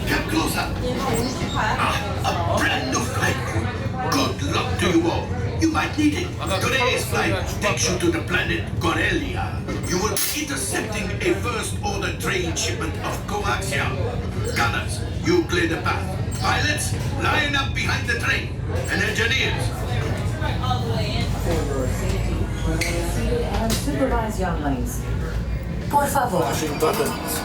Come closer. A brand new flight. Good luck to you all. You might need it. Today's flight takes you to the planet Corellia. You will be intercepting a first-order train shipment of coaxium. Gunners, you clear the path. Pilots, line up behind the train. And engineers. And supervise younglings. Por favor. Flashing buttons.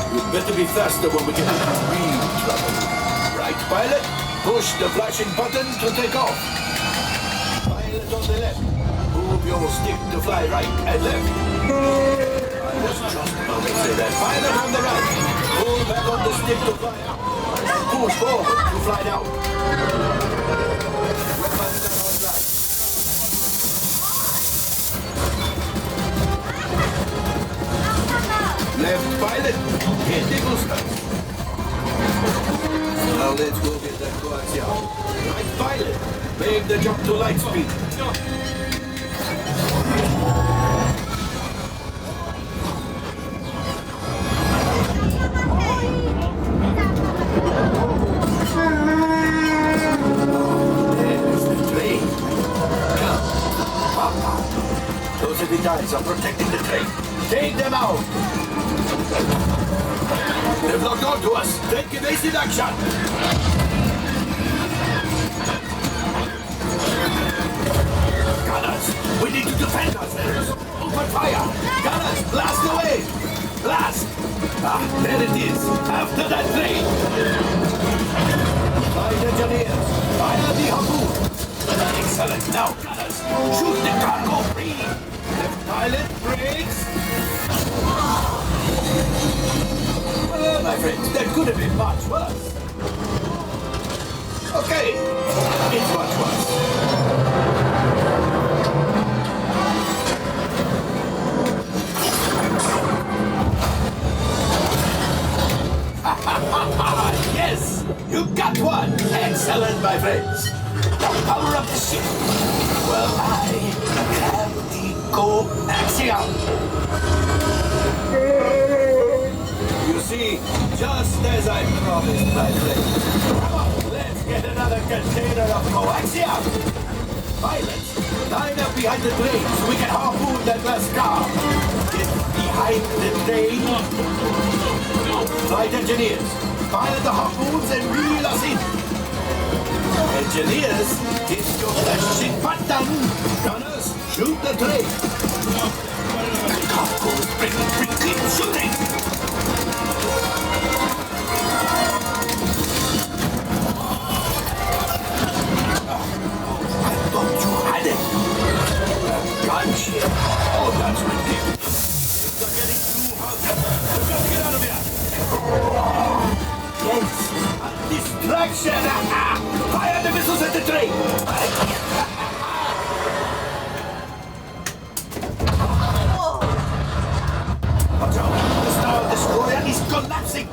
You'd better be faster when we get into real trouble. Right, pilot? Push the flashing button to take off. Pilot on the left. Move your stick to fly right and left. I was just about to say that. Pilot on the right. Pull back on the stick to fly up. Push forward to fly down. Weapons are on right. Left pilot. Hit the boosters. Now let's go get that coaxium. Right pilot. Make the jump to light speed. There's the train. Come. Papa. Those heavy guys are protecting the train. Take them out. They've locked on to us. Take evasive action. Gunners, we need to defend ourselves. Open fire. Gunners, blast away. Blast. Ah, there it is. After that train. Flight engineers, fire the harpoon. Excellent. Now, gunners, shoot the cargo free. Left pilot, brakes. Well, my friends, that could have been much worse. Okay, it's much worse. Yes, you got one. Excellent, my friends. Now power up the ship. Well, I have the coaxium. You see, just as I promised, my friend. Come on, let's get another container of coaxium. Pilots, line up behind the train so we can harpoon that last car. Get behind the train. Flight engineers, fire the harpoons and reel us in. Engineers, hit your flashing button. Gunners, shoot the train. The cargo's bring shooting. I thought you had it. Gunship. Oh, that's ridiculous. Things are getting too hot. We've got to get out of here. Yes, a distraction. Fire the missiles at the train. Watch out. The Star Destroyer is collapsing.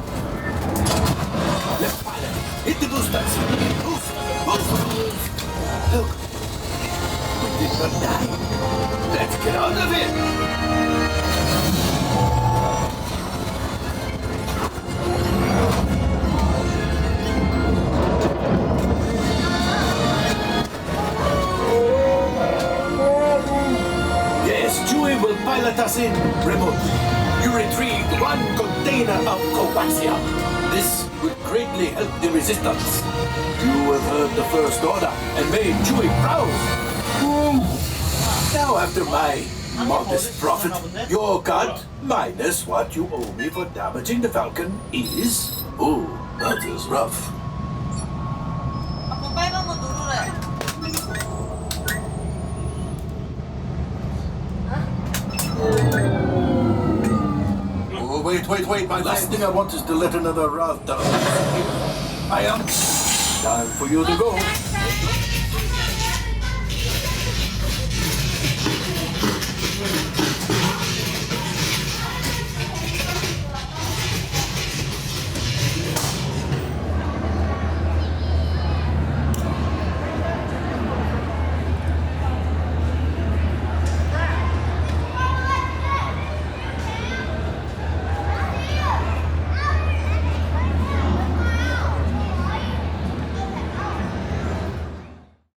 Left pilot, hit the boosters. Boost. Look, we did not die. Let's get out of here. Will pilot us in remotely. You retrieved one container of coaxium. This would greatly help the resistance. You have heard the First Order and made Chewie proud. Now, after my modest profit, your cut, minus what you owe me for damaging the Falcon, is... Oh, that is rough. Oh, wait. My last thing I want is to let another wrath down. I am. Time for you to go.